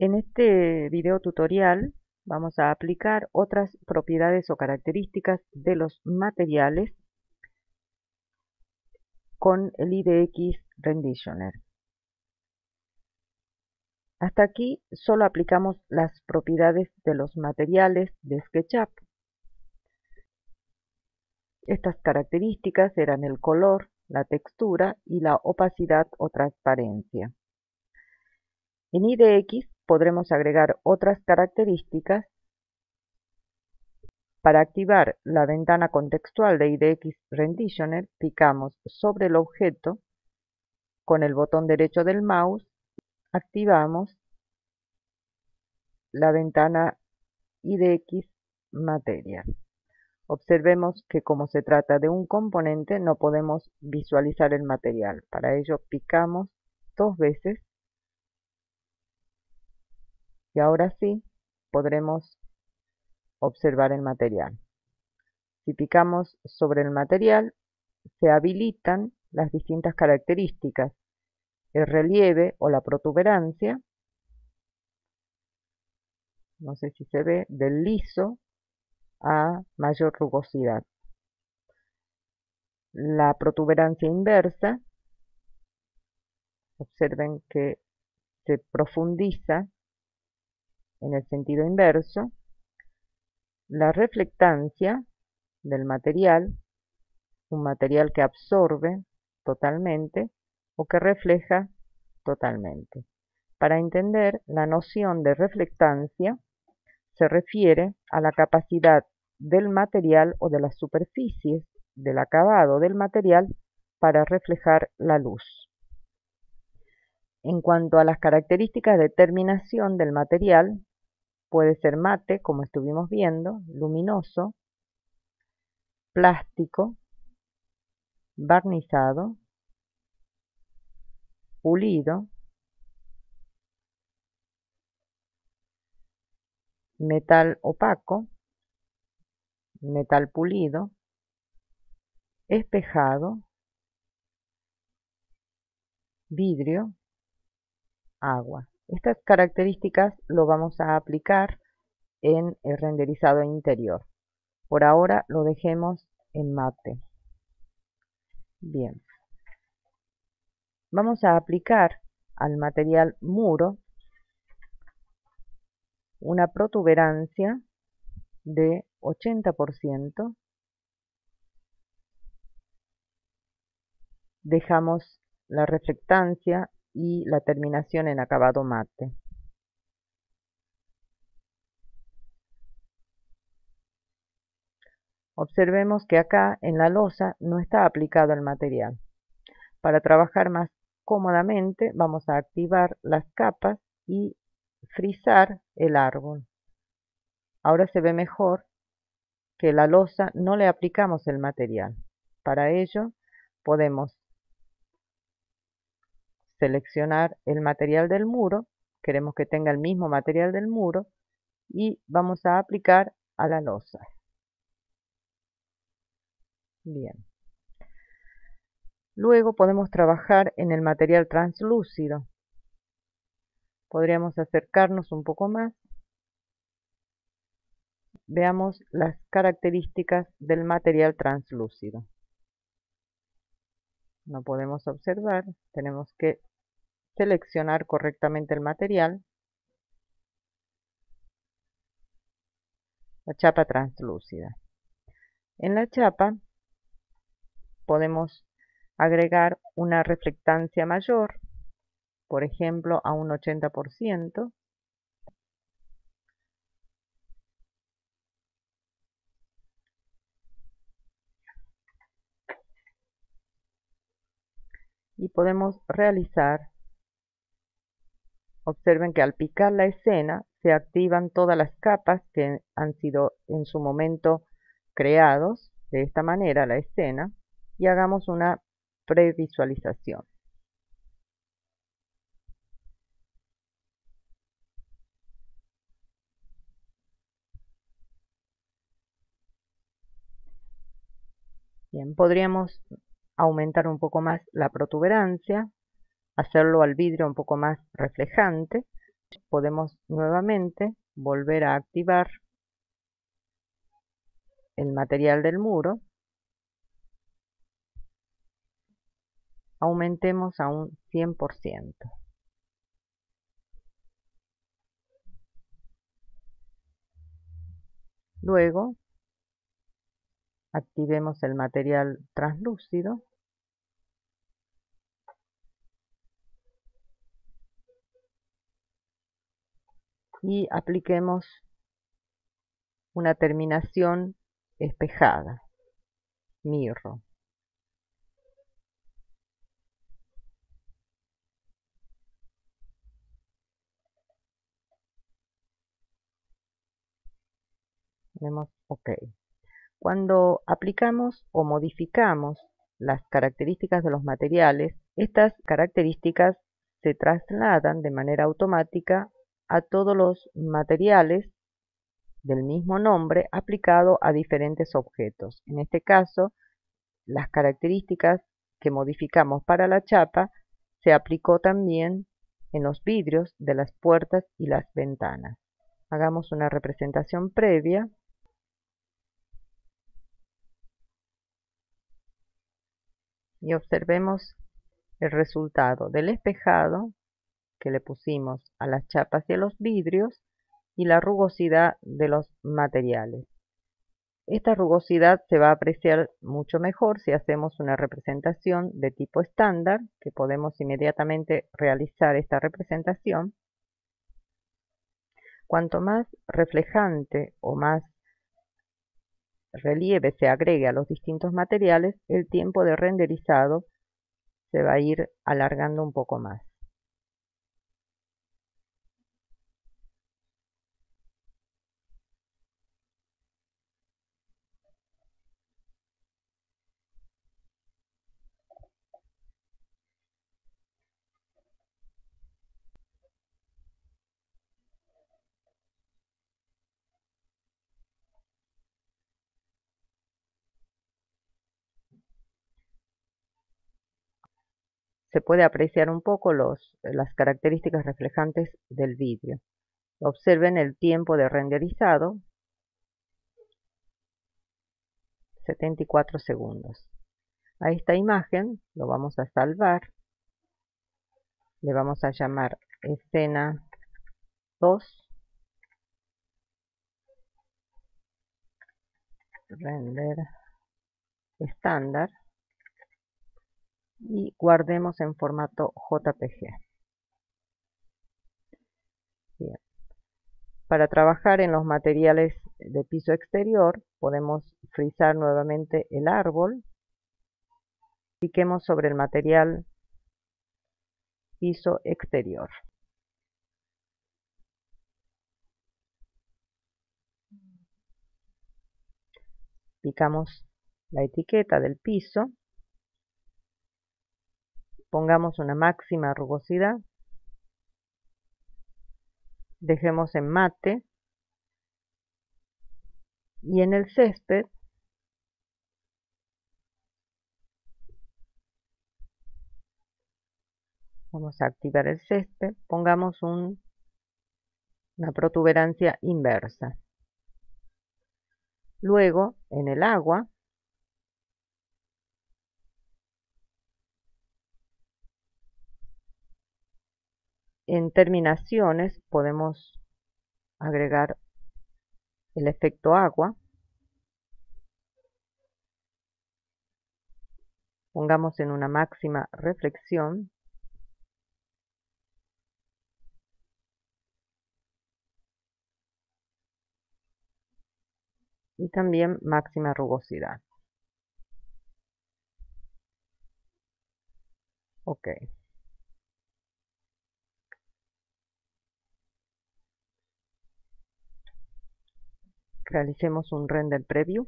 En este video tutorial vamos a aplicar otras propiedades o características de los materiales con el IDX Renditioner. Hasta aquí solo aplicamos las propiedades de los materiales de SketchUp. Estas características eran el color, la textura y la opacidad o transparencia. En IDX podremos agregar otras características. Para activar la ventana contextual de IDX Renditioner, picamos sobre el objeto con el botón derecho del mouse, activamos la ventana IDX Material. Observemos que como se trata de un componente no podemos visualizar el material. Para ello picamos 2 veces y ahora sí podremos observar el material. Si picamos sobre el material, se habilitan las distintas características, el relieve o la protuberancia, no sé si se ve, del liso a mayor rugosidad. La protuberancia inversa, observen que se profundiza en el sentido inverso. La reflectancia del material, un material que absorbe totalmente o que refleja totalmente. Para entender la noción de reflectancia, se refiere a la capacidad del material o de las superficies del acabado del material para reflejar la luz. En cuanto a las características de terminación del material, puede ser mate, como estuvimos viendo, luminoso, plástico, barnizado, pulido, metal opaco, metal pulido, espejado, vidrio, agua. Estas características lo vamos a aplicar en el renderizado interior. Por ahora lo dejemos en mate. Bien. Vamos a aplicar al material muro una protuberancia de 80%. Dejamos la reflectancia y la terminación en acabado mate. Observemos que acá en la losa no está aplicado el material. Para trabajar más cómodamente vamos a activar las capas y frizar el árbol. Ahora se ve mejor que la losa no le aplicamos el material. Para ello podemos seleccionar el material del muro, queremos que tenga el mismo material del muro y vamos a aplicar a la losa. Bien. Luego podemos trabajar en el material translúcido. Podríamos acercarnos un poco más. Veamos las características del material translúcido. No podemos observar, tenemos que seleccionar correctamente el material. La chapa translúcida. En la chapa podemos agregar una reflectancia mayor, por ejemplo a un 80%. Y podemos realizar, observen que al picar la escena se activan todas las capas que han sido en su momento creados, de esta manera la escena, y hagamos una previsualización. Bien, podríamos aumentar un poco más la protuberancia, hacerlo al vidrio un poco más reflejante, Podemos nuevamente volver a activar el material del muro. Aumentemos a un 100%. Luego, activemos el material translúcido y apliquemos una terminación espejada, mirro. Tenemos OK. Cuando aplicamos o modificamos las características de los materiales, estas características se trasladan de manera automática a todos los materiales del mismo nombre aplicado a diferentes objetos. En este caso, las características que modificamos para la chapa se aplicó también en los vidrios de las puertas y las ventanas. Hagamos una representación previa. Y observemos el resultado del espejado que le pusimos a las chapas y a los vidrios y la rugosidad de los materiales. Esta rugosidad se va a apreciar mucho mejor si hacemos una representación de tipo estándar, que podemos inmediatamente realizar esta representación. Cuanto más reflejante o más relieve se agregue a los distintos materiales, el tiempo de renderizado se va a ir alargando un poco más. Se puede apreciar un poco las características reflejantes del vidrio. Observen el tiempo de renderizado, 74 segundos. A esta imagen lo vamos a salvar, le vamos a llamar escena 2, render estándar, y guardemos en formato JPG. Bien. Para trabajar en los materiales de piso exterior, podemos frizar nuevamente el árbol. Cliquemos sobre el material piso exterior. Picamos la etiqueta del piso. Pongamos una máxima rugosidad. Dejemos en mate. Y en el césped vamos a activar el césped. Pongamos una protuberancia inversa. Luego, en el agua, en terminaciones podemos agregar el efecto agua. Pongamos en una máxima reflexión. Y también máxima rugosidad. OK. Realicemos un render preview.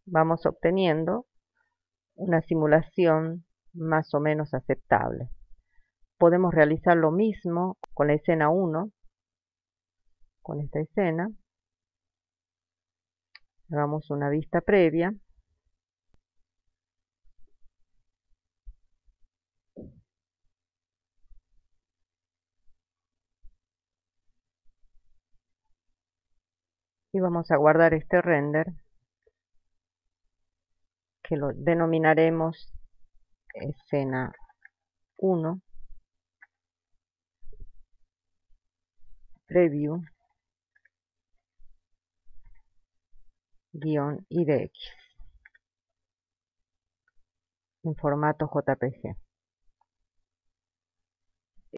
Vamos obteniendo una simulación más o menos aceptable. Podemos realizar lo mismo con la escena 1, con esta escena. Hagamos una vista previa. Y vamos a guardar este render, que lo denominaremos escena 1, preview, -idx, en formato JPG.